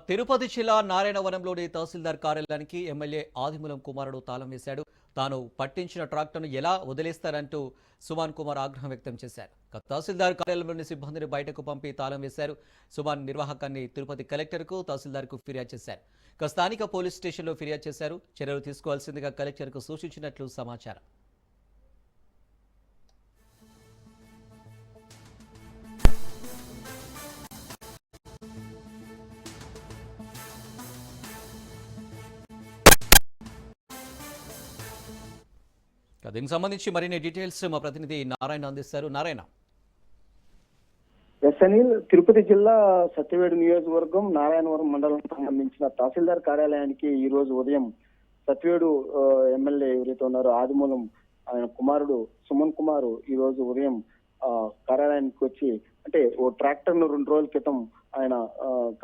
తిరుపతి జిల్లా నారాయణవనంలోని తహసీల్దార్ కార్యాలయానికి ఎమ్మెల్యే ఆదిమూలం కుమారుడు తాళం వేశాడు. తాను పట్టించిన ట్రాక్టర్ను ఎలా వదిలేస్తారంటూ సుమాన్ కుమార్ ఆగ్రహం వ్యక్తం చేశారు. తహసీల్దార్ కార్యాలయంలోని సిబ్బందిని బయటకు పంపి తాళం వేశారు. సుమాన్ నిర్వాహకాన్ని తిరుపతి కలెక్టర్కు తహసీల్దార్కు ఫిర్యాదు చేశారు. స్థానిక పోలీస్ స్టేషన్లో ఫిర్యాదు చేశారు. చర్యలు తీసుకోవాల్సిందిగా కలెక్టర్కు సూచించినట్లు సమాచారం. దీనికి సంబంధించి మరిన్ని డీటెయిల్స్ మా ప్రతినిధి నారాయణ అందిస్తారు. నారాయణ. అనిల్, తిరుపతి జిల్లా సత్యవేడు నియోజకవర్గం నారాయణవరం మండలానికి సంబంధించిన తహసీల్దార్ కార్యాలయానికి ఈ రోజు ఉదయం సత్యవేడు ఎమ్మెల్యే ఎవరైతే ఉన్నారో ఆదిమూలం ఆయన కుమారుడు సుమన్ కుమార్ ఈ రోజు ఉదయం కార్యాలయానికి వచ్చి అంటే ఓ ట్రాక్టర్ ను 2 రోజుల క్రితం ఆయన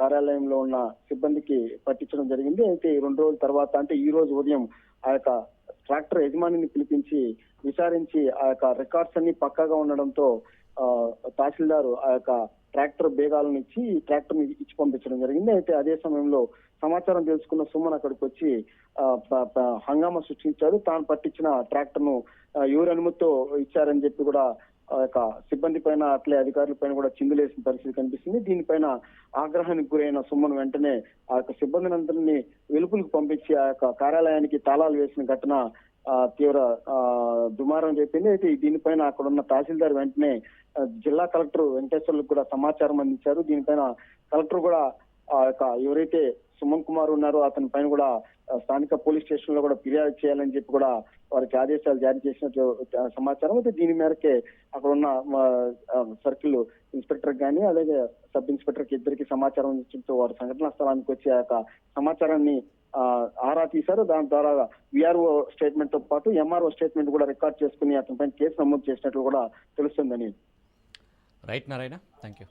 కార్యాలయంలో ఉన్న సిబ్బందికి పట్టించడం జరిగింది. అయితే 2 రోజుల తర్వాత అంటే ఈ రోజు ఉదయం ఆ యొక్క ట్రాక్టర్ యజమానిని పిలిపించి విచారించి ఆ యొక్క రికార్డ్స్ అన్ని పక్కాగా ఉండడంతో తహసీల్దార్ ఆ యొక్క ట్రాక్టర్ బేగాలను ఇచ్చి ట్రాక్టర్ ని ఇచ్చి పంపించడం జరిగింది. అయితే అదే సమయంలో సమాచారం తెలుసుకున్న సుమన్ అక్కడికి వచ్చి హంగామా సృష్టించాడు. తాను పట్టించిన ట్రాక్టర్ ను ఎవరి అనుమతితో ఇచ్చారని చెప్పి కూడా ఆ యొక్క సిబ్బంది పైన అట్లే అధికారుల పైన కూడా చిందులేసిన పరిస్థితి కనిపిస్తుంది. దీనిపైన ఆగ్రహానికి గురైన సుమన్ వెంటనే ఆ యొక్క సిబ్బందిని అందరినీ వెలుపులకు పంపించి ఆ యొక్క కార్యాలయానికి తాళాలు వేసిన ఘటన తీవ్ర దుమారం చెప్పింది. అయితే దీనిపైన అక్కడ ఉన్న తహసీల్దార్ వెంటనే జిల్లా కలెక్టర్ వెంకటేశ్వర్లకు కూడా సమాచారం అందించారు. దీనిపైన కలెక్టర్ కూడా ఆ యొక్క ఎవరైతే సుమన్ కుమార్ ఉన్నారో అతని పైన కూడా స్థానిక పోలీస్ స్టేషన్ లో కూడా ఫిర్యాదు చేయాలని చెప్పి కూడా వారికి ఆదేశాలు జారీ చేసినట్లు సమాచారం. అయితే దీని మేరకే అక్కడ ఉన్న సర్కిల్ ఇన్స్పెక్టర్ గానీ అలాగే సబ్ ఇన్స్పెక్టర్ కి ఇద్దరికి సమాచారం ఇచ్చడంతో వారు సంఘటనా స్థలానికి వచ్చి ఆ యొక్క సమాచారాన్ని ఆరా తీశారు. దాని ద్వారా విఆర్ఓ స్టేట్మెంట్ తో పాటు ఎంఆర్ఓ స్టేట్మెంట్ కూడా రికార్డ్ చేసుకుని అతనిపైన కేసు నమోదు చేసినట్లు కూడా తెలుస్తుందని. Right Narayana, thank you.